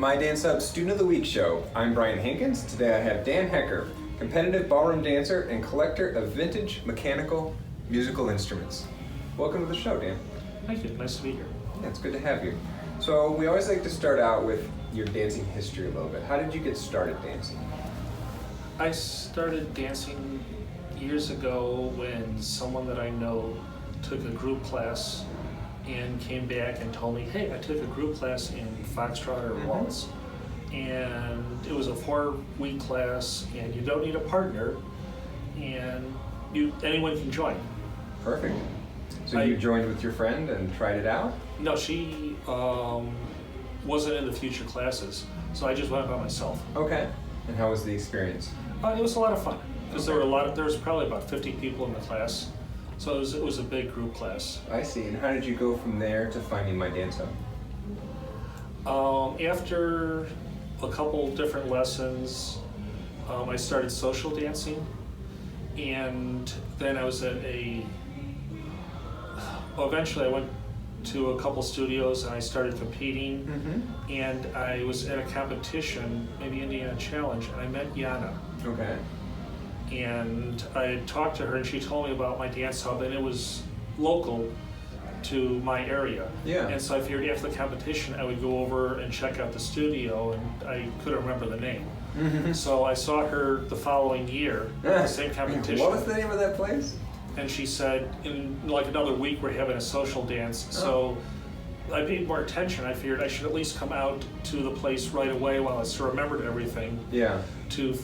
My Dance Hub Student of the Week show. I'm Brian Hankins. Today I have Dan Hecker, competitive ballroom dancer and collector of vintage mechanical musical instruments. Welcome to the show, Dan. Thank you. Nice to be here. Yeah, it's good to have you. So we always like to start out with your dancing history a little bit. How did you get started dancing? I started dancing years ago when someone that I know took a group class and came back and told me, hey, I took a group class in Foxtrot or Waltz, and it was a 4-week class, and you don't need a partner, and anyone can join. Perfect. So you joined with your friend and tried it out? No, she wasn't in the future classes, so I just went by myself. Okay. And how was the experience? It was a lot of fun because there was probably about 50 people in the class. So it was a big group class. I see. And how did you go from there to finding My Dance Hub? After a couple different lessons, I started social dancing, and then I was eventually I went to a couple studios and I started competing, and I was at a competition, maybe Indiana Challenge, and I met Yana. Okay. And I talked to her and she told me about My Dance Hub, and it was local to my area. Yeah. And so I figured after the competition I would go over and check out the studio, and I couldn't remember the name. So I saw her the following year at the same competition. What was the name of that place? And she said, in like another week we're having a social dance. So I paid more attention. I figured I should at least come out to the place right away while I still remembered everything. Yeah. To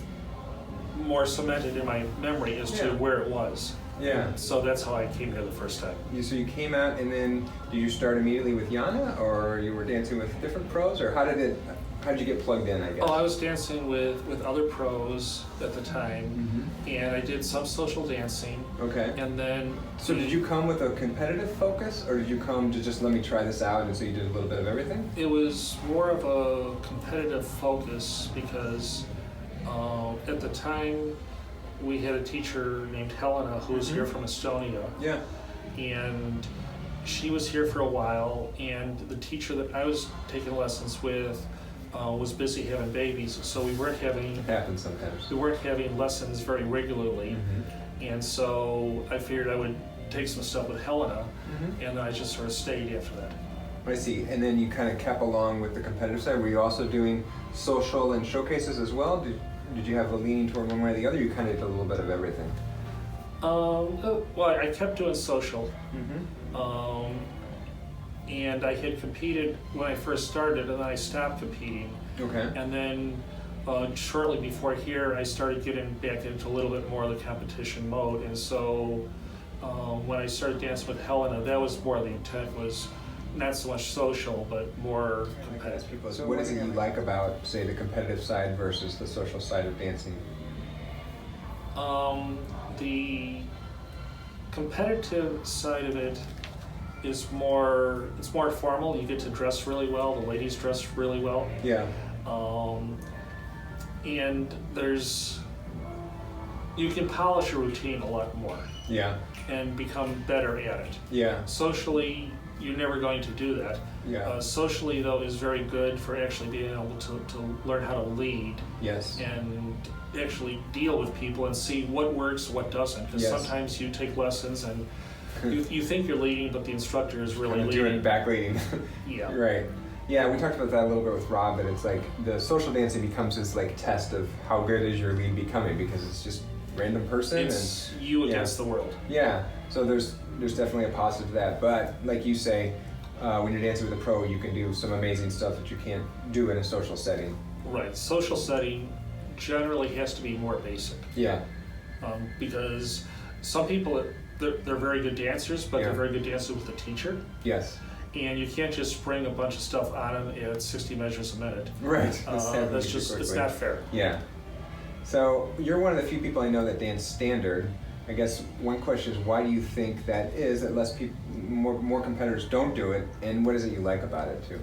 more cemented in my memory as to where it was. Yeah. So that's how I came here the first time. So you came out, and then did you start immediately with Yana, or you were dancing with different pros, or how did you get plugged in, I guess? Oh, I was dancing with other pros at the time, and I did some social dancing. Okay. And then... So did you come with a competitive focus, or did you come to just let me try this out, and so you did a little bit of everything? It was more of a competitive focus because at the time we had a teacher named Helena who was here from Estonia. Yeah. And she was here for a while, and the teacher that I was taking lessons with was busy having babies, so we weren't having... It happens sometimes. We weren't having lessons very regularly, and so I figured I would take some stuff with Helena, and then I just sort of stayed after that. I see. And then you kind of kept along with the competitive side. Were you also doing social and showcases as well? Did you have a leaning toward one way or the other? You kind of did a little bit of everything. Well, I kept doing social. And I had competed when I first started, and then I stopped competing. Okay. And then shortly before here, I started getting back into a little bit more of the competition mode. And so when I started dancing with Helena, that was more the intent, was not so much social, but more competitive. So what is it you like about, say, the competitive side versus the social side of dancing? The competitive side of it is more formal. You get to dress really well. The ladies dress really well. Yeah. And you can polish a routine a lot more. Yeah. And become better at it. Yeah. Socially, you're never going to do that. Yeah. Socially, though, is very good for actually being able to learn how to lead. Yes. And actually deal with people and see what works, what doesn't. Because sometimes you take lessons and you think you're leading, but the instructor is really leading. Doing back leading. Yeah. Right. Yeah, we talked about that a little bit with Rob, but it's like the social dancing becomes this like test of how good is your lead becoming, because it's just random person. It's you against the world. Yeah. So there's definitely a positive to that. But like you say, when you're dancing with a pro, you can do some amazing stuff that you can't do in a social setting. Right. Social setting generally has to be more basic. Yeah. Because some people, they're very good dancers, but they're very good dancers with a teacher. Yes. And you can't just spring a bunch of stuff on them at 60 measures a minute. Right. That's just, it's not fair. Yeah. So you're one of the few people I know that dance standard. I guess one question is, why do you think that is, that less people, more competitors don't do it, and what is it you like about it too?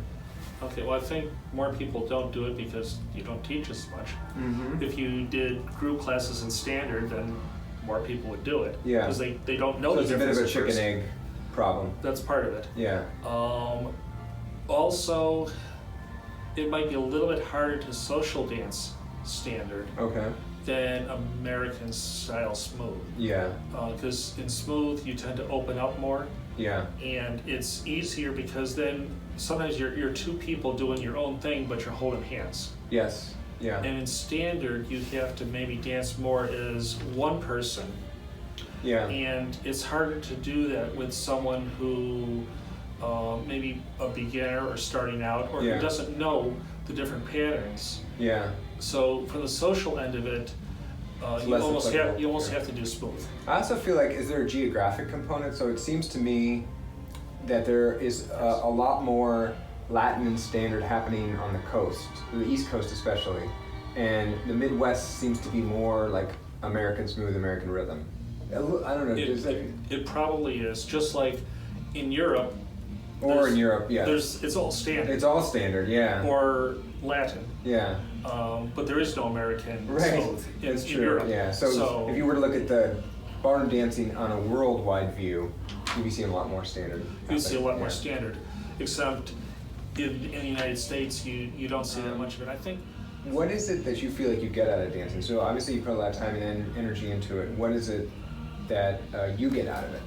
Okay, well, I think more people don't do it because you don't teach as much. If you did group classes in standard, then more people would do it. Yeah. Because they don't know so the difference. it's a bit of a chicken egg problem. That's part of it. Yeah. Also, it might be a little bit harder to social dance standard Okay. than American style smooth. Yeah. Because in smooth, you tend to open up more. Yeah. And it's easier because then sometimes you're two people doing your own thing, but you're holding hands. Yes. Yeah. And in standard, you have to maybe dance more as one person. Yeah. And it's harder to do that with someone who maybe a beginner or starting out, or Yeah. who doesn't know the different patterns. Yeah. So for the social end of it, you less almost applicable. have to do smooth. I also feel like, is there a geographic component? So it seems to me that there is a lot more Latin and standard happening on the coast, the East Coast especially, and the Midwest seems to be more like American smooth, American rhythm. I don't know. It probably is, just like in Europe. Or in Europe, yeah. It's all standard. It's all standard, yeah. Or Latin. Yeah. But there is no American Right. smooth in, That's in true. Europe. Yeah. So if you were to look at the ballroom dancing on a worldwide view, you'd be seeing a lot more standard. You see a lot more Yeah. standard, except in the United States, you don't see that much of it. I think. What is it that you feel like you get out of dancing? So obviously you put a lot of time and energy into it. What is it that you get out of it?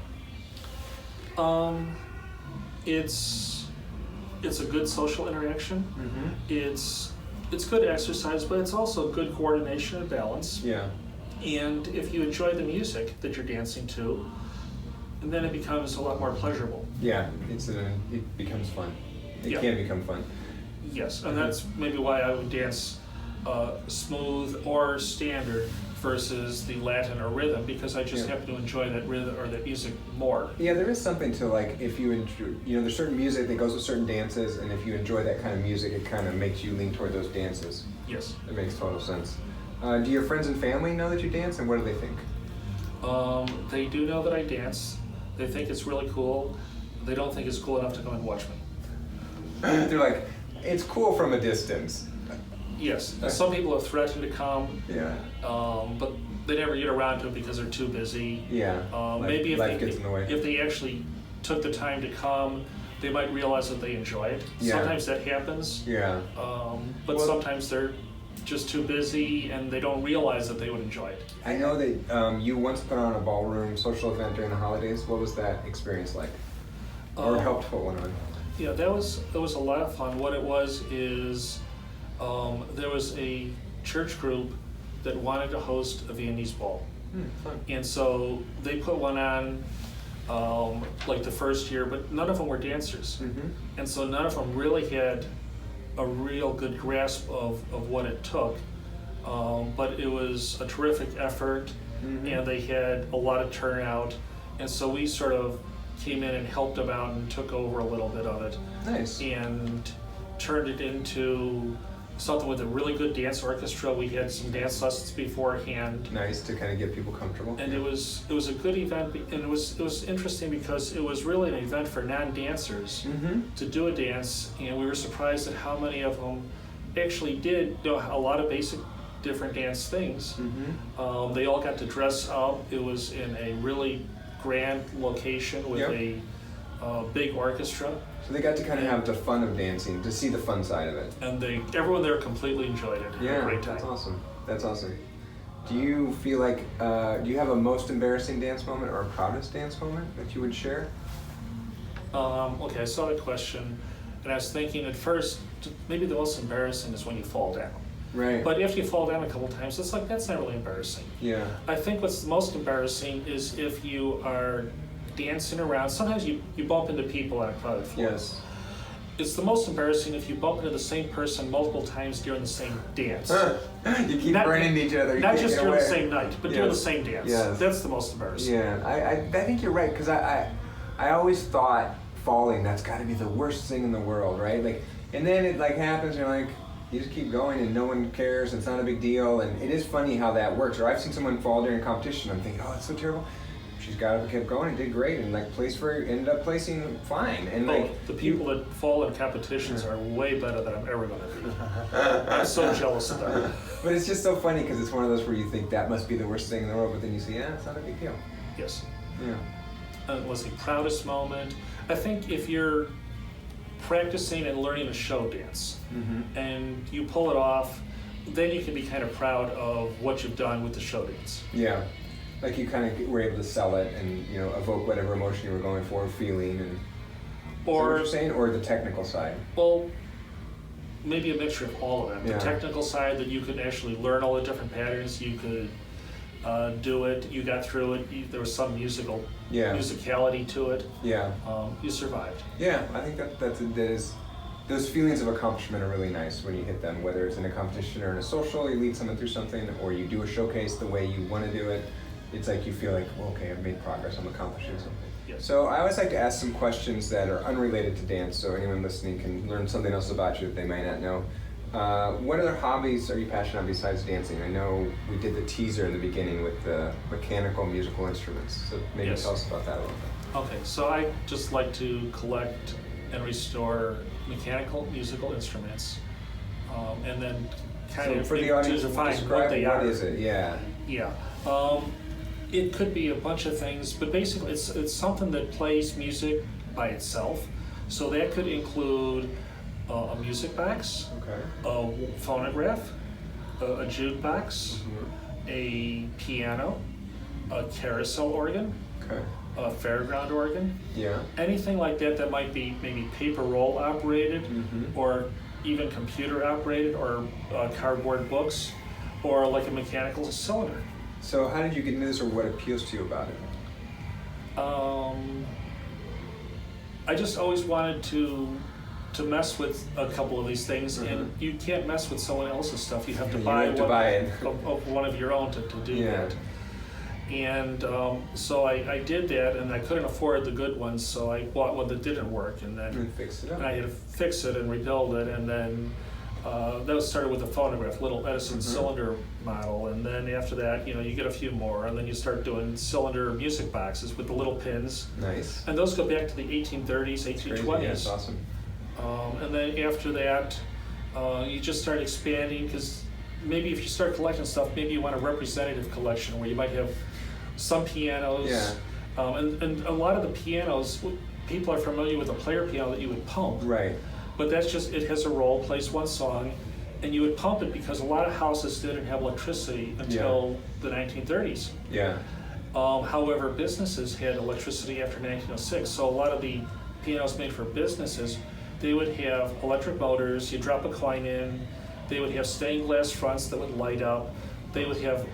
It's a good social interaction. Mm-hmm. It's good exercise, but it's also good coordination and balance. Yeah. And if you enjoy the music that you're dancing to, then it becomes a lot more pleasurable. Yeah. It becomes fun. It Yeah. can become fun. Yes, and that's maybe why I would dance smooth or standard versus the Latin or rhythm, because I just Yeah. happen to enjoy that rhythm or that music more. Yeah, there is something to, like, if you enjoy, there's certain music that goes with certain dances, and if you enjoy that kind of music, it kind of makes you lean toward those dances. Yes. It makes total sense. Do your friends and family know that you dance, and what do they think? They do know that I dance. They think it's really cool. They don't think it's cool enough to come and watch me. They're like, it's cool from a distance. Yes, some people have threatened to come, Yeah. but they never get around to it because they're too busy. Yeah. Maybe life gets in the way. if they actually took the time to come, they might realize that they enjoy it. Yeah. Sometimes that happens, Yeah. but Well- sometimes they're just too busy and they don't realize that they would enjoy it. I know that you once put on a ballroom social event during the holidays. What was that experience like? Or helped put one on? Yeah, that was a lot of fun. What it was is there was a church group that wanted to host a Viennese ball. Fun. And so they put one on like the first year, but none of them were dancers. Mm-hmm. And so none of them really had a real good grasp of what it took. But it was a terrific effort, Mm-hmm. and they had a lot of turnout. And so we sort of came in and helped them out and took over a little bit of it Nice. and turned it into something with a really good dance orchestra. We had some dance lessons beforehand. Nice to kind of get people comfortable. And it was a good event, and it was interesting because it was really an event for non-dancers Mm-hmm. to do a dance, and we were surprised at how many of them actually did know a lot of basic different dance things. Mm-hmm. They all got to dress up. It was in a really grand location with Yep. a big orchestra, So they got to kind of have the fun of dancing, to see the fun side of it. and everyone there completely enjoyed it. Had Yeah, a great time. that's awesome. That's awesome. Do you feel like, do you have a most embarrassing dance moment or a proudest dance moment that you would share? Okay, I saw the question, and I was thinking at first, maybe the most embarrassing is when you fall down. Right. But after you fall down a couple times, it's like, that's not really embarrassing. Yeah. I think what's most embarrassing is if you are dancing around. Sometimes you bump into people on a crowded floor. Yes. It's the most embarrassing if you bump into the same person multiple times during the same dance. You keep Not- running into each other. You Not can't just get during the away. same night, but during the Yes. same dance. Yes. That's the most embarrassing. Yeah, I think you're right, because I always thought falling, that's got to be the worst thing in the world, right? Like, and then it like happens, and you're like, you just keep going, and no one cares. It's not a big deal, and it is funny how that works. Or I've seen someone fall during a competition. I'm thinking, oh, it's so terrible. She's got up and kept going and did great, and like ended up placing fine. And like The people that fall in competitions are way better than I'm ever going to be. I'm so jealous of them. But it's just so funny because it's one of those where you think that must be the worst thing in the world, but then you see, yeah, it's not a big deal. Yes. Yeah. Was the proudest moment. I think if you're practicing and learning a show dance, Mm-hmm. and you pull it off, then you can be kind of proud of what you've done with the show dance. Yeah. Like you kind of were able to sell it and, you know, evoke whatever emotion you were going for, feeling, and Or, what you're saying, or the technical side. well, maybe a mixture of all of them. Yeah. The technical side, that you could actually learn all the different patterns, you could do it, you got through it, there was some Yeah. musicality to it, Yeah. you survived. Yeah, I think that is, those feelings of accomplishment are really nice when you hit them, whether it's in a competition or in a social, you lead someone through something, or you do a showcase the way you want to do it. It's like you feel like, well, okay, I've made progress, I'm accomplishing something. Yes. So I always like to ask some questions that are unrelated to dance, so anyone listening can learn something else about you that they might not know. What other hobbies are you passionate about besides dancing? I know we did the teaser in the beginning with the mechanical musical instruments, so maybe Yes. tell us about that a little bit. Okay, so I just like to collect and restore mechanical musical instruments, and then kind So of for the audience, to define describe what they are. what is it? Yeah. Yeah. It could be a bunch of things, but basically it's something that plays music by itself. So that could include a music box, Okay. a phonograph, a jukebox, a piano, a carousel organ, Okay. a fairground organ, Yeah. anything like that that might be maybe paper roll operated, Mhm. or even computer operated, or cardboard books, or like a mechanical cylinder. So how did you get into this, or what appeals to you about it? I just always wanted to mess with a couple of these things, and you can't mess with someone else's stuff. You have to You buy have to one buy it. of one of your own to do Yeah. that. And so I did that, and I couldn't afford the good ones, so I bought one that didn't work, and then And fix it up. and I had to fix it and rebuild it, and then that was started with a phonograph, little Edison cylinder model, and then after that, you know, you get a few more, and then you start doing cylinder music boxes with the little pins, Nice. and those go back to the 1830s, Crazy. 1820s. Yeah, it's awesome. And then after that, you just start expanding, because maybe if you start collecting stuff, maybe you want a representative collection where you might have some pianos. Yeah. And a lot of the pianos, people are familiar with a player piano that you would pump. Right. But that's just, it has a roll, plays one song, and you would pump it because a lot of houses didn't have electricity until the 1930s. Yeah. However, businesses had electricity after 1906, so a lot of the pianos made for businesses, they would have electric motors, you drop a coin in, they would have stained glass fronts that would light up, they would have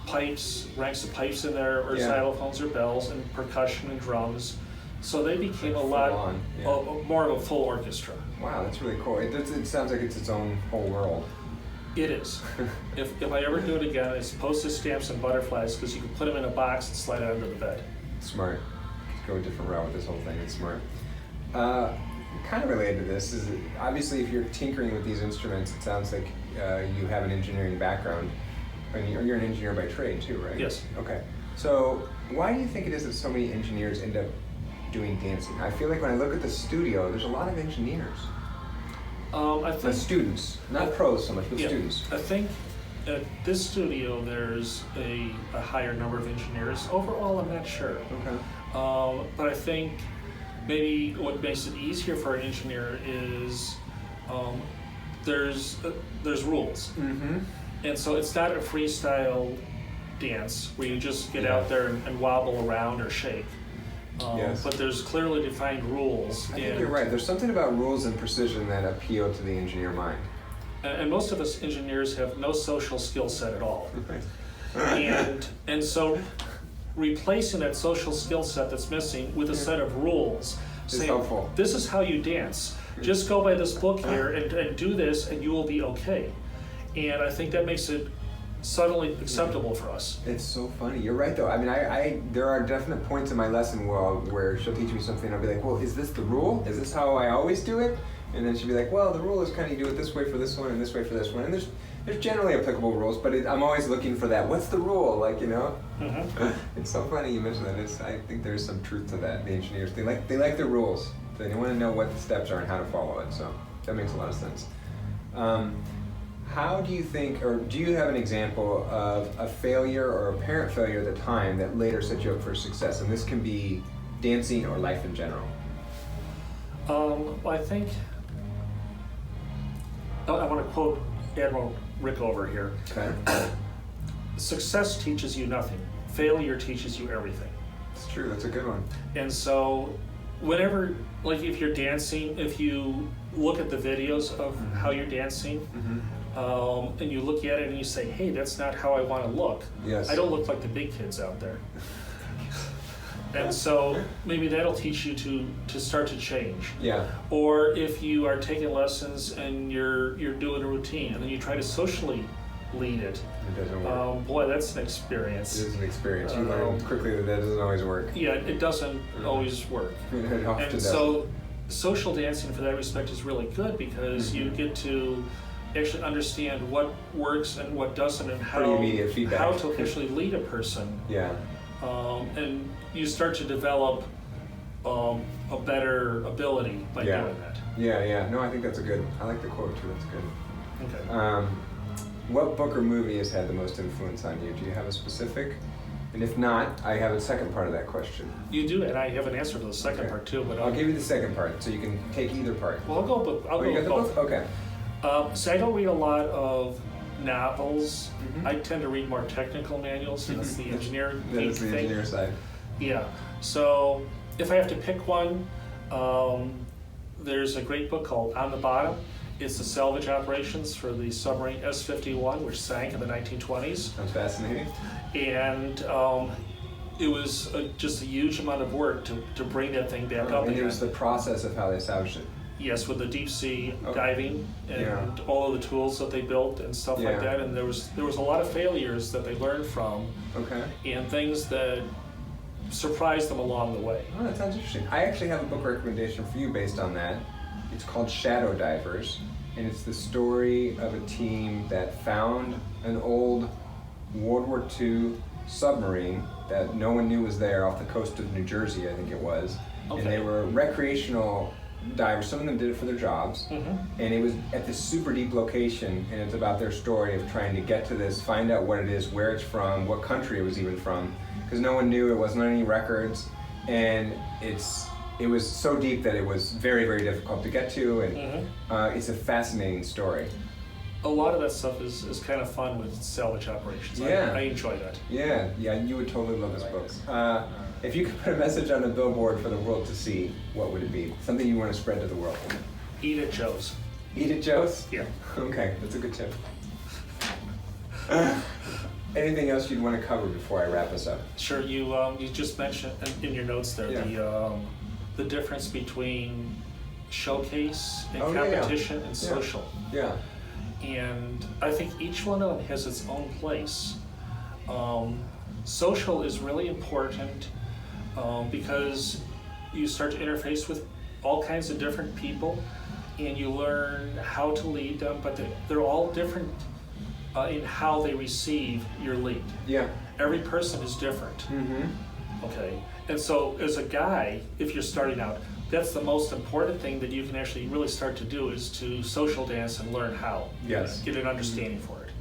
pipes, ranks of pipes in there, or Yeah. xylophones or bells, and percussion and drums. So they became Like a lot full on, yeah. more of a full orchestra. Wow, that's really cool. It sounds like it's its own whole world. It is. If I ever do it again, it's postage stamps and butterflies, because you can put them in a box and slide it under the bed. Smart. Go a different route with this whole thing. It's smart. Kind of related to this is, obviously, if you're tinkering with these instruments, it sounds like you have an engineering background, and you're an engineer by trade too, right? Yes. Okay. So why do you think it is that so many engineers end up doing dancing? I feel like when I look at the studio, there's a lot of engineers. I think Students, not pros so much, but yeah, students. I think at this studio there's a higher number of engineers. Overall, I'm not sure. Okay. But I think maybe what makes it easier for an engineer is there's rules, Mm-hmm. and so it's not a freestyle dance where you just get Yeah. out there and wobble around or shake. Yes. But there's clearly defined rules. I think you're right. There's something about rules and precision that appeal to the engineer mind. And most of us engineers have no social skill set at all. And so replacing that social skill set that's missing with a set of rules, It's saying, helpful. this is how you dance. Just go by this book here and do this, and you will be okay. And I think that makes it subtly acceptable for us. It's so funny. You're right, though. I mean, I there are definite points in my lesson where she'll teach me something, and I'll be like, well, is this the rule? Is this how I always do it? And then she'll be like, well, the rule is kind of you do it this way for this one and this way for this one. And there's generally applicable rules, but I'm always looking for that. What's the rule? Like, you know? It's so funny you mentioned that. I think there's some truth to that. The engineers, they like the rules. They want to know what the steps are and how to follow it. So that makes a lot of sense. How do you think, or do you have an example of a failure or apparent failure at the time that later set you up for success? And this can be dancing or life in general. I think I want to quote Admiral Rickover here. Okay. Success teaches you nothing. Failure teaches you everything. It's true. That's a good one. And so, whenever, like if you're dancing, if you look at the videos of how you're dancing, and you look at it and you say, hey, that's not how I want to look. Yes. I don't look like the big kids out there. And so maybe that'll teach you to start to change. Yeah. Or if you are taking lessons and you're doing a routine and then you try to socially lead it. It doesn't work. Boy, that's an experience. It is an experience. You learn quickly that doesn't always work. Yeah, it doesn't always work. It often And doesn't. so social dancing for that respect is really good because you get to actually understand what works and what doesn't and Pretty immediate feedback. how to officially lead a person. Yeah. And you start to develop a better ability by doing that. Yeah. No, I think that's I like the quote too. That's good. Okay. What book or movie has had the most influence on you? Do you have a specific? And if not, I have a second part of that question. You do, and I have an answer for the second part too. But I'll give you the second part, so you can take either part. Well, I'll go with both. Okay. So I don't read a lot of novels. I tend to read more technical manuals. That's the engineering That is the thing. engineer side. Yeah. So if I have to pick one, there's a great book called On the Bottom. It's the salvage operations for the submarine S-51, which sank in the 1920s. Sounds fascinating. And it was just a huge amount of work to bring that thing back up And again. it was the process of how they salvaged it. Yes, with the deep sea diving and Yeah. all of the tools that they built and stuff like Yeah. that. And there was a lot of failures that they learned from Okay. and things that surprised them along the way. Oh, that sounds interesting. I actually have a book recommendation for you based on that. It's called Shadow Divers, and it's the story of a team that found an old World War II submarine that no one knew was there off the coast of New Jersey, I think it was. Okay. And they were recreational divers. Some of them did it for their jobs. And it was at this super deep location, and it's about their story of trying to get to this, find out what it is, where it's from, what country it was even from, because no one knew, it wasn't on any records, and it was so deep that it was very, very difficult to get to, and it's a fascinating story. A lot of that stuff is kind of fun with salvage operations. Yeah. I enjoy that. Yeah, you would totally love this book. If you could put a message on a billboard for the world to see, what would it be? Something you want to spread to the world. Eat at Joe's. Eat at Joe's? Yeah. Okay, that's a good tip. Anything else you'd want to cover before I wrap us up? Sure. You just mentioned in your notes there the difference between showcase and competition and social. Yeah. And I think each one of them has its own place. Social is really important because you start to interface with all kinds of different people and you learn how to lead them, but they're all different in how they receive your lead. Yeah. Every person is different. Okay. And so as a guy, if you're starting out, that's the most important thing that you can actually really start to do is to social dance and learn how. Yes. Get an understanding for it.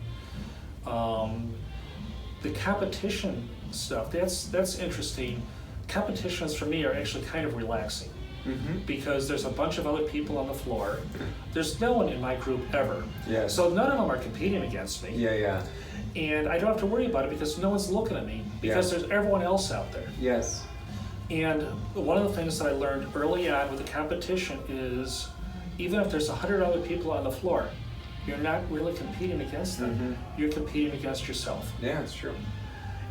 The competition stuff, that's interesting. Competitions for me are actually kind of relaxing because there's a bunch of other people on the floor. There's no one in my group ever. Yes. So none of them are competing against me. Yeah. And I don't have to worry about it because no one's looking at me because there's everyone else out there. Yes. And one of the things that I learned early on with the competition is even if there's 100 other people on the floor, you're not really competing against them. You're competing against yourself. Yeah, it's true.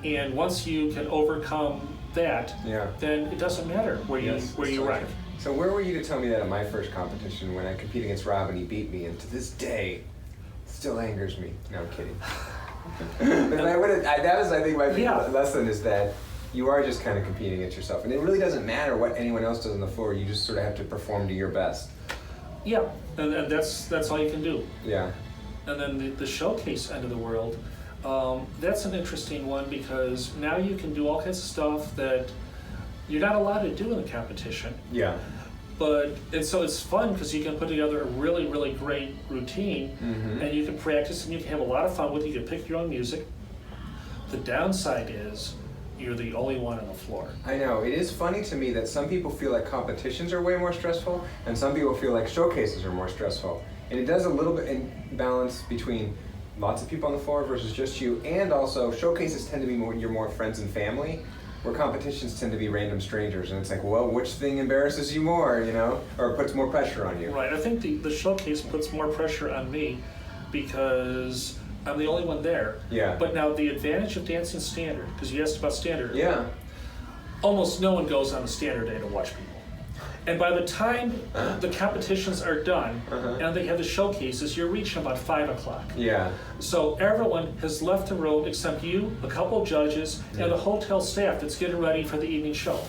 And once you can overcome that, then it doesn't matter where you rank. So where were you to tell me that at my first competition when I competed against Rob and he beat me, and to this day, it still angers me. No, I'm kidding. But that was, I think, my big lesson is that you are just kind of competing against yourself. And it really doesn't matter what anyone else does on the floor, you just sort of have to perform to your best. Yeah, and that's all you can do. Yeah. And then the showcase end of the world, that's an interesting one because now you can do all kinds of stuff that you're not allowed to do in the competition. Yeah. And so it's fun because you can put together a really, really great routine and you can practice and you can have a lot of fun with it. You can pick your own music. The downside is you're the only one on the floor. I know. It is funny to me that some people feel like competitions are way more stressful, and some people feel like showcases are more stressful. And it does a little bit in balance between lots of people on the floor versus just you, and also showcases tend to be your more friends and family, where competitions tend to be random strangers, and it's like, well, which thing embarrasses you more, you know, or puts more pressure on you? Right. I think the showcase puts more pressure on me because I'm the only one there. Yeah. But now the advantage of dancing standard, because you asked about standard. Yeah. Almost no one goes on a standard day to watch people. And by the time the competitions are done and they have the showcases, you're reaching about 5 o'clock. Yeah. So everyone has left the room except you, a couple judges, and the hotel staff that's getting ready for the evening show.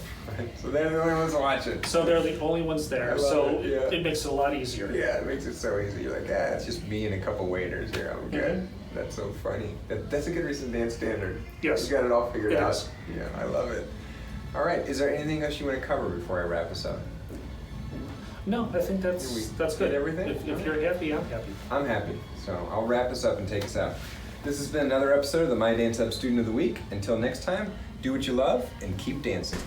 So they're the only ones watching. So they're the only ones there. So it makes it a lot easier. Yeah, it makes it so easy. You're like, it's just me and a couple waiters here. I'm good. That's so funny. That's a good reason to dance standard. Yes. You got it all figured out. Is. Yeah, I love it. All right, is there anything else you want to cover before I wrap this up? No, I think that's good. Everything? If you're happy, I'm happy. I'm happy. So I'll wrap this up and take us out. This has been another episode of the My Dance Up Student of the Week. Until next time, do what you love and keep dancing.